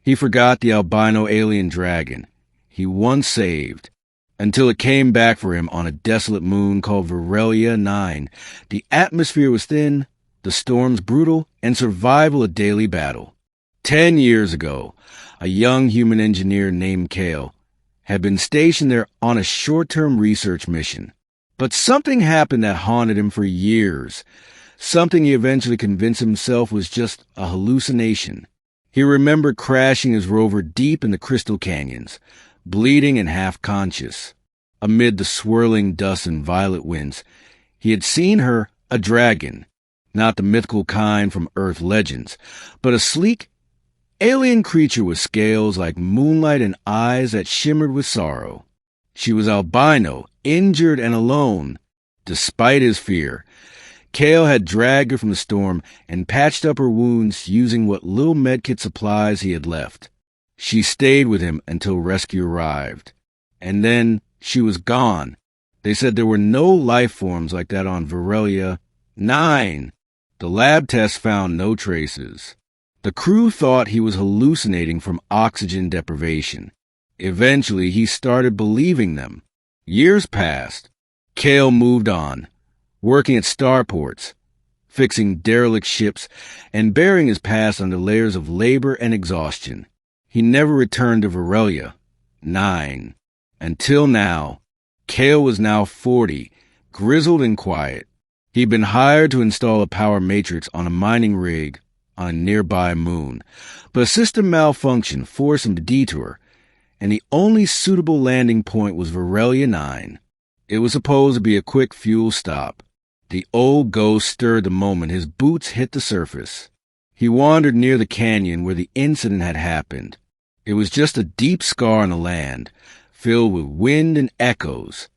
He forgot the albino alien dragon he once saved, until it came back for him on a desolate moon called Virelia 9. The atmosphere was thin, the storms brutal, and survival a daily battle. 10 years ago, a young human engineer named Kale had been stationed there on a short-term research mission. But something happened that haunted him for years, something he eventually convinced himself was just a hallucination. He remembered crashing his rover deep in the crystal canyons, bleeding and half-conscious. Amid the swirling dust and violet winds, he had seen her, a dragon, not the mythical kind from Earth legends, but a sleek, alien creature with scales like moonlight and eyes that shimmered with sorrow. She was albino, injured and alone. Despite his fear, Kale had dragged her from the storm and patched up her wounds using what little medkit supplies he had left. She stayed with him until rescue arrived. And then she was gone. They said there were no life forms like that on Virelia 9. The lab tests found no traces. The crew thought he was hallucinating from oxygen deprivation. Eventually, he started believing them. Years passed. Kale moved on, working at starports, fixing derelict ships, and burying his past under layers of labor and exhaustion. He never returned to Virelia 9. Until now. Kale was now 40, grizzled and quiet. He'd been hired to install a power matrix on a mining rig on a nearby moon, but a system malfunction forced him to detour, and the only suitable landing point was Virelia 9. It was supposed to be a quick fuel stop. The old ghost stirred the moment his boots hit the surface. He wandered near the canyon where the incident had happened. It was just a deep scar on the land, filled with wind and echoes,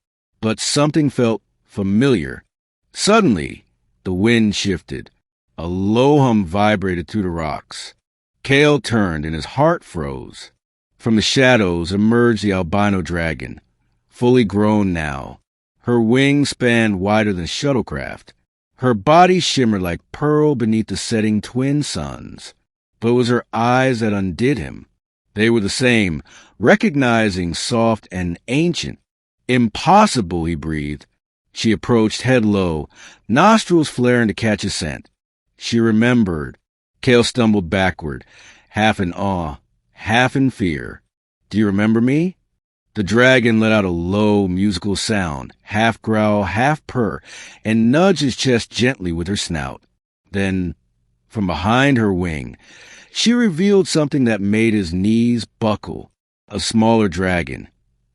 but something felt familiar. Suddenly, the wind shifted. A low hum vibrated through the rocks. Kale turned and his heart froze. From the shadows emerged the albino dragon, fully grown now. Her wings spanned wider than shuttlecraft. Her body shimmered like pearl beneath the setting twin suns. But it was her eyes that undid him. They were the same, recognizing soft and ancient. Impossible, he breathed. She approached head low, nostrils flaring to catch a scent. She remembered. Kale stumbled backward, half in awe, half in fear. Do you remember me? The dragon let out a low, musical sound, half growl, half purr, and nudged his chest gently with her snout. Then, from behind her wing, she revealed something that made his knees buckle. A smaller dragon,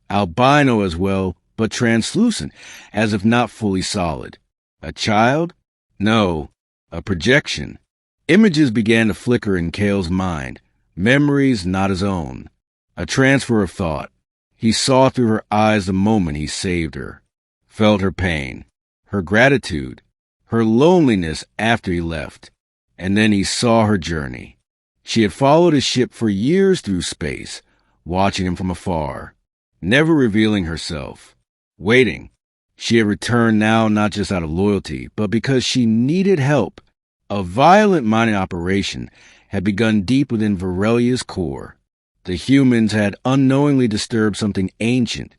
albino as well, but translucent, as if not fully solid. A child? No, a projection. Images began to flicker in Kale's mind, memories not his own. A transfer of thought. He saw through her eyes the moment he saved her, felt her pain, her gratitude, her loneliness after he left, and then he saw her journey. She had followed his ship for years through space, watching him from afar, never revealing herself, waiting. She had returned now not just out of loyalty, but because she needed help. A violent mining operation had begun deep within Virelia's core. The humans had unknowingly disturbed something ancient,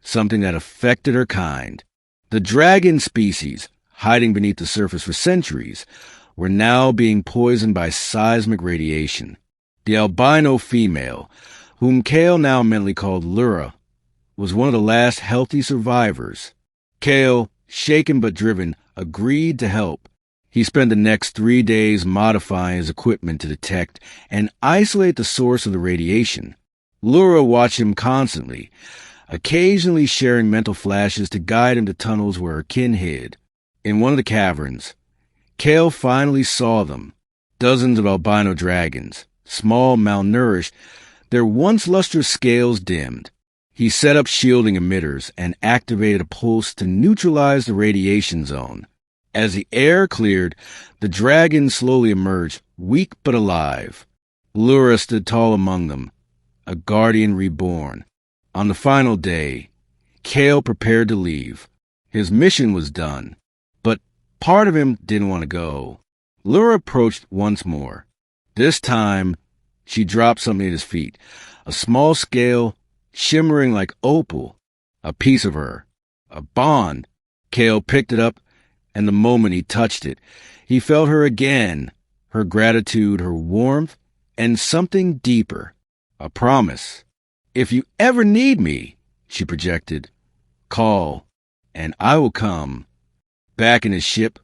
something that affected her kind. The dragon species, hiding beneath the surface for centuries, were now being poisoned by seismic radiation. The albino female, whom Kale now mentally called Lura, was one of the last healthy survivors. Kale, shaken but driven, agreed to help. He spent the next 3 days modifying his equipment to detect and isolate the source of the radiation. Lura watched him constantly, occasionally sharing mental flashes to guide him to tunnels where her kin hid. In one of the caverns, Kale finally saw them, dozens of albino dragons, small, malnourished, their once lustrous scales dimmed. He set up shielding emitters and activated a pulse to neutralize the radiation zone. As the air cleared, the dragons slowly emerged, weak but alive. Lura stood tall among them, a guardian reborn. On the final day, Kale prepared to leave. His mission was done, but part of him didn't want to go. Lura approached once more. This time, She dropped something at his feet. A small scale, shimmering like opal. A piece of her. A bond. Cale picked it up, and the moment he touched it, he felt her again. Her gratitude, her warmth, and something deeper. A promise. If you ever need me, she projected, call, and I will come. Back in his ship,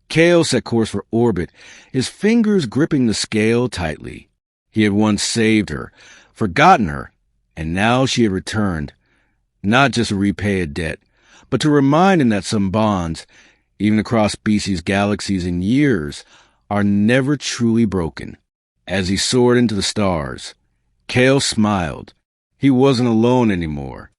Cale set course for orbit, his fingers gripping the scale tightly. He had once saved her, forgotten her, and now she had returned, not just to repay a debt, but to remind him that some bonds, even across species, galaxies, and years, are never truly broken. As he soared into the stars, Cale smiled. He wasn't alone anymore.